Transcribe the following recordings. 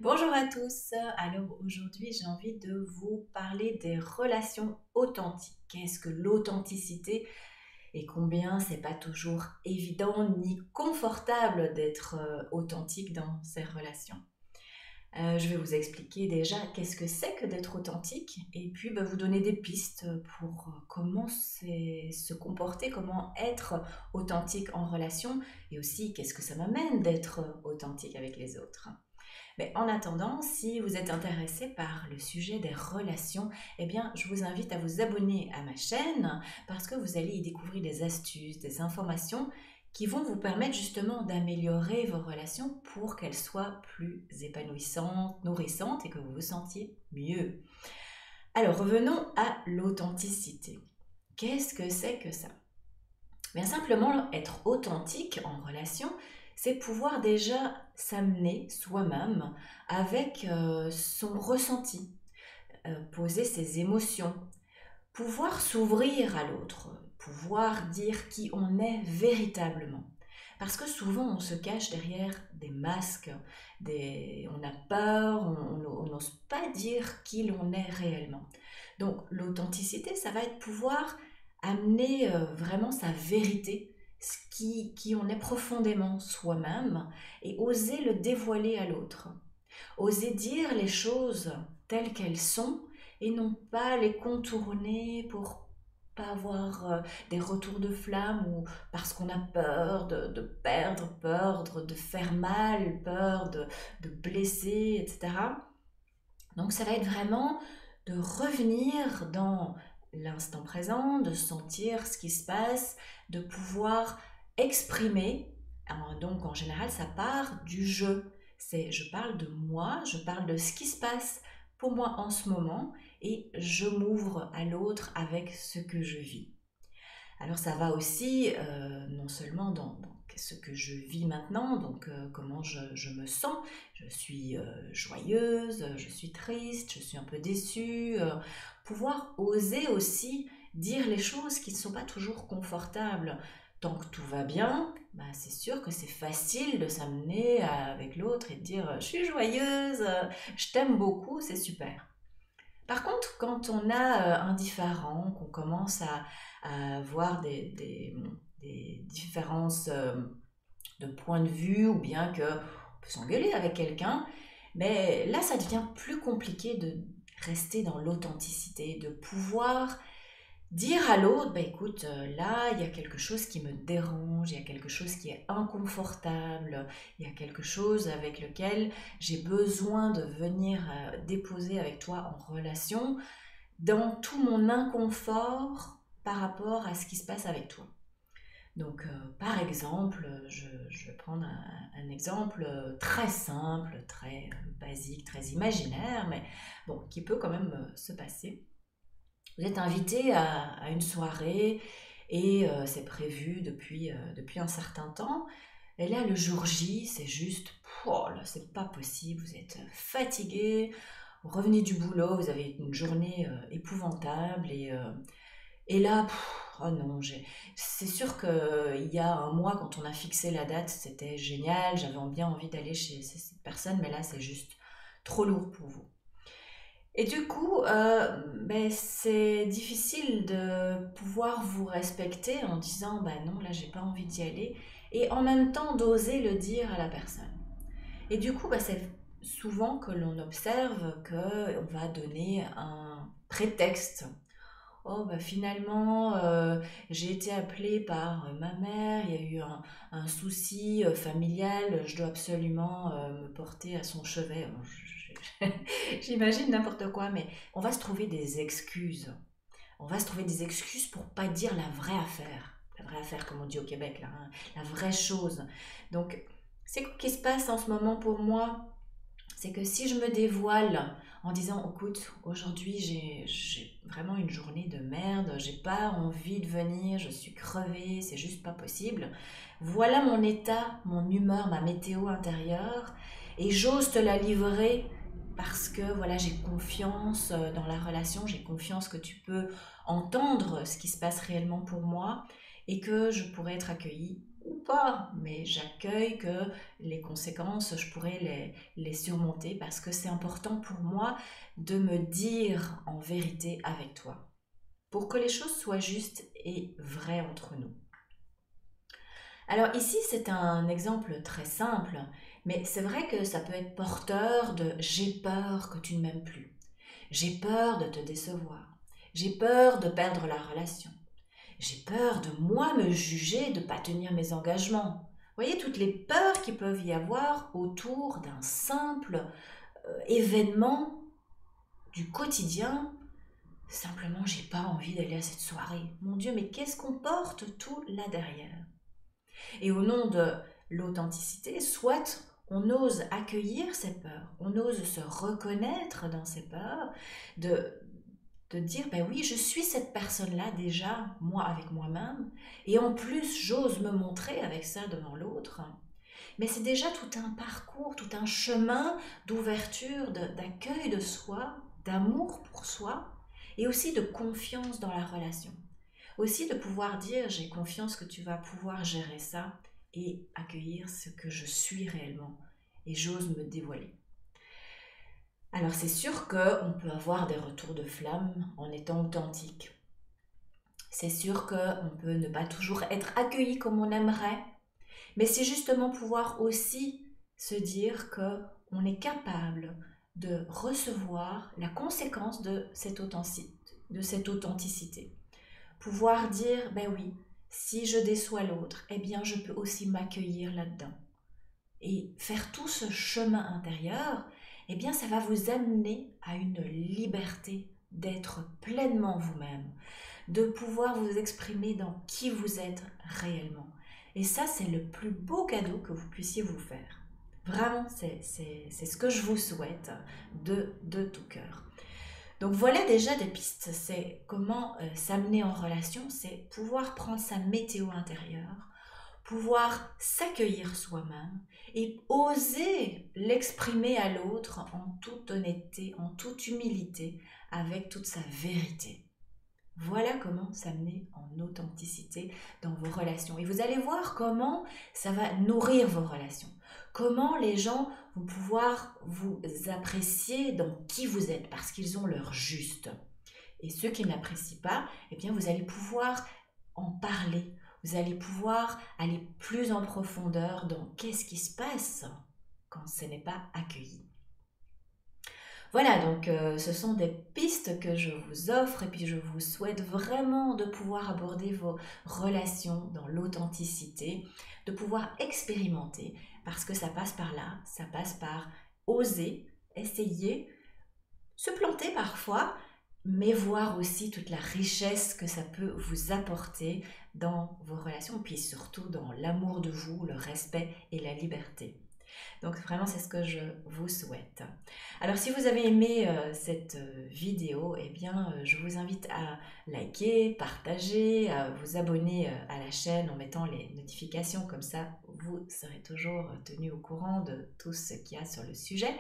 Bonjour à tous. Alors aujourd'hui, j'ai envie de vous parler des relations authentiques. Qu'est-ce que l'authenticité et combien c'est pas toujours évident ni confortable d'être authentique dans ces relations. Je vais vous expliquer déjà qu'est-ce que c'est que d'être authentique et puis vous donner des pistes pour comment se comporter, comment être authentique en relation et aussi qu'est-ce que ça m'amène d'être authentique avec les autres. Mais en attendant, si vous êtes intéressé par le sujet des relations, eh bien, je vous invite à vous abonner à ma chaîne parce que vous allez y découvrir des astuces, des informations qui vont vous permettre justement d'améliorer vos relations pour qu'elles soient plus épanouissantes, nourrissantes et que vous vous sentiez mieux. Alors, revenons à l'authenticité. Qu'est-ce que c'est que ça? Bien simplement, être authentique en relation, c'est pouvoir déjà s'amener soi-même avec son ressenti, poser ses émotions, pouvoir s'ouvrir à l'autre, pouvoir dire qui on est véritablement. Parce que souvent on se cache derrière des masques, on a peur, on n'ose pas dire qui l'on est réellement. Donc l'authenticité, ça va être pouvoir amener vraiment sa vérité, qui on est profondément soi-même, et oser le dévoiler à l'autre. Oser dire les choses telles qu'elles sont et non pas les contourner pour pas avoir des retours de flamme ou parce qu'on a peur de perdre, peur de faire mal, peur de blesser, etc. Donc ça va être vraiment de revenir dans l'instant présent, de sentir ce qui se passe, de pouvoir exprimer. Donc en général, ça part du je. C'est je parle de moi, je parle de ce qui se passe pour moi en ce moment et je m'ouvre à l'autre avec ce que je vis. Alors ça va aussi non seulement dans ce que je vis maintenant, donc comment je me sens, je suis joyeuse, je suis triste, je suis un peu déçue, pouvoir oser aussi dire les choses qui ne sont pas toujours confortables. Tant que tout va bien, c'est sûr que c'est facile de s'amener avec l'autre et de dire je suis joyeuse, je t'aime beaucoup, c'est super. Par contre, quand on a un différend, qu'on commence à avoir des différences de point de vue, ou bien qu'on peut s'engueuler avec quelqu'un, mais là, ça devient plus compliqué de rester dans l'authenticité, de pouvoir dire à l'autre, écoute, là, il y a quelque chose qui me dérange, il y a quelque chose qui est inconfortable, il y a quelque chose avec lequel j'ai besoin de venir déposer avec toi en relation dans tout mon inconfort par rapport à ce qui se passe avec toi. Donc, par exemple, je vais prendre un exemple très simple, très basique, très imaginaire, mais bon, qui peut quand même se passer. Vous êtes invité à une soirée et c'est prévu depuis un certain temps. Et là, le jour J, c'est juste, oh là, c'est pas possible, vous êtes fatigué, vous revenez du boulot, vous avez une journée épouvantable et là, oh non, c'est sûr qu'il y a un mois, quand on a fixé la date, c'était génial, j'avais bien envie d'aller chez cette personne, mais là, c'est juste trop lourd pour vous. Et du coup, c'est difficile de pouvoir vous respecter en disant non, là j'ai pas envie d'y aller, et en même temps d'oser le dire à la personne. Et du coup, c'est souvent que l'on observe qu'on va donner un prétexte. Oh, finalement, j'ai été appelée par ma mère, il y a eu un souci familial, je dois absolument me porter à son chevet. Bon, j'imagine n'importe quoi, mais on va se trouver des excuses. On va se trouver des excuses pour pas dire la vraie affaire. La vraie affaire, comme on dit au Québec, là, hein, la vraie chose. Donc, c'est quoi qui se passe en ce moment pour moi? C'est que si je me dévoile en disant écoute, aujourd'hui j'ai vraiment une journée de merde, j'ai pas envie de venir, je suis crevée, c'est juste pas possible. Voilà mon état, mon humeur, ma météo intérieure et j'ose te la livrer parce que voilà, j'ai confiance dans la relation, j'ai confiance que tu peux entendre ce qui se passe réellement pour moi et que je pourrais être accueillie ou pas, mais j'accueille que les conséquences, je pourrais les surmonter parce que c'est important pour moi de me dire en vérité avec toi, pour que les choses soient justes et vraies entre nous. Alors ici, c'est un exemple très simple, mais c'est vrai que ça peut être porteur de j'ai peur que tu ne m'aimes plus, j'ai peur de te décevoir, j'ai peur de perdre la relation. J'ai peur de moi me juger, de ne pas tenir mes engagements. Vous voyez toutes les peurs qu'il peuvent y avoir autour d'un simple événement du quotidien. Simplement, j'ai pas envie d'aller à cette soirée. Mon Dieu, mais qu'est-ce qu'on porte tout là derrière? Et au nom de l'authenticité, soit on ose accueillir ces peurs, on ose se reconnaître dans ces peurs, de dire, ben oui, je suis cette personne-là déjà, moi avec moi-même, et en plus, j'ose me montrer avec ça devant l'autre. Mais c'est déjà tout un parcours, tout un chemin d'ouverture, d'accueil de soi, d'amour pour soi, et aussi de confiance dans la relation. Aussi de pouvoir dire, j'ai confiance que tu vas pouvoir gérer ça et accueillir ce que je suis réellement, et j'ose me dévoiler. Alors c'est sûr qu'on peut avoir des retours de flamme en étant authentique. C'est sûr qu'on peut ne pas toujours être accueilli comme on aimerait, mais c'est justement pouvoir aussi se dire qu'on est capable de recevoir la conséquence de cette authenticité. Pouvoir dire, ben oui, si je déçois l'autre, eh bien je peux aussi m'accueillir là-dedans. Et faire tout ce chemin intérieur, eh bien ça va vous amener à une liberté d'être pleinement vous-même, de pouvoir vous exprimer dans qui vous êtes réellement. Et ça, c'est le plus beau cadeau que vous puissiez vous faire. Vraiment, c'est ce que je vous souhaite de tout cœur. Donc voilà déjà des pistes, c'est comment s'amener en relation, c'est pouvoir prendre sa météo intérieure, pouvoir s'accueillir soi-même et oser l'exprimer à l'autre en toute honnêteté, en toute humilité, avec toute sa vérité. Voilà comment s'amener en authenticité dans vos relations. Et vous allez voir comment ça va nourrir vos relations. Comment les gens vont pouvoir vous apprécier dans qui vous êtes parce qu'ils ont leur juste. Et ceux qui n'apprécient pas, eh bien vous allez pouvoir en parler. Vous allez pouvoir aller plus en profondeur dans qu'est-ce qui se passe quand ce n'est pas accueilli. Voilà, donc ce sont des pistes que je vous offre et puis je vous souhaite vraiment de pouvoir aborder vos relations dans l'authenticité, de pouvoir expérimenter parce que ça passe par là, ça passe par oser, essayer, se planter parfois, mais voir aussi toute la richesse que ça peut vous apporter dans vos relations, puis surtout dans l'amour de vous, le respect et la liberté. Donc vraiment, c'est ce que je vous souhaite. Alors si vous avez aimé cette vidéo, eh bien je vous invite à liker, partager, à vous abonner à la chaîne en mettant les notifications, comme ça vous serez toujours tenu au courant de tout ce qu'il y a sur le sujet.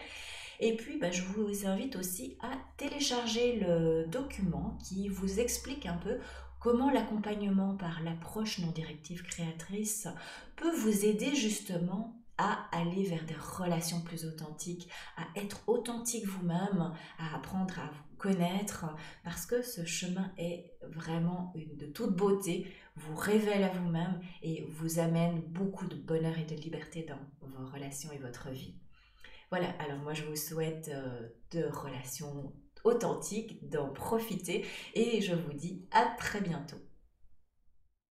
Et puis je vous invite aussi à télécharger le document qui vous explique un peu comment l'accompagnement par l'approche non directive créatrice peut vous aider justement à aller vers des relations plus authentiques, à être authentique vous-même, à apprendre à vous connaître, parce que ce chemin est vraiment de toute beauté, vous révèle à vous-même et vous amène beaucoup de bonheur et de liberté dans vos relations et votre vie. Voilà, alors moi je vous souhaite de relations authentiques, d'en profiter et je vous dis à très bientôt.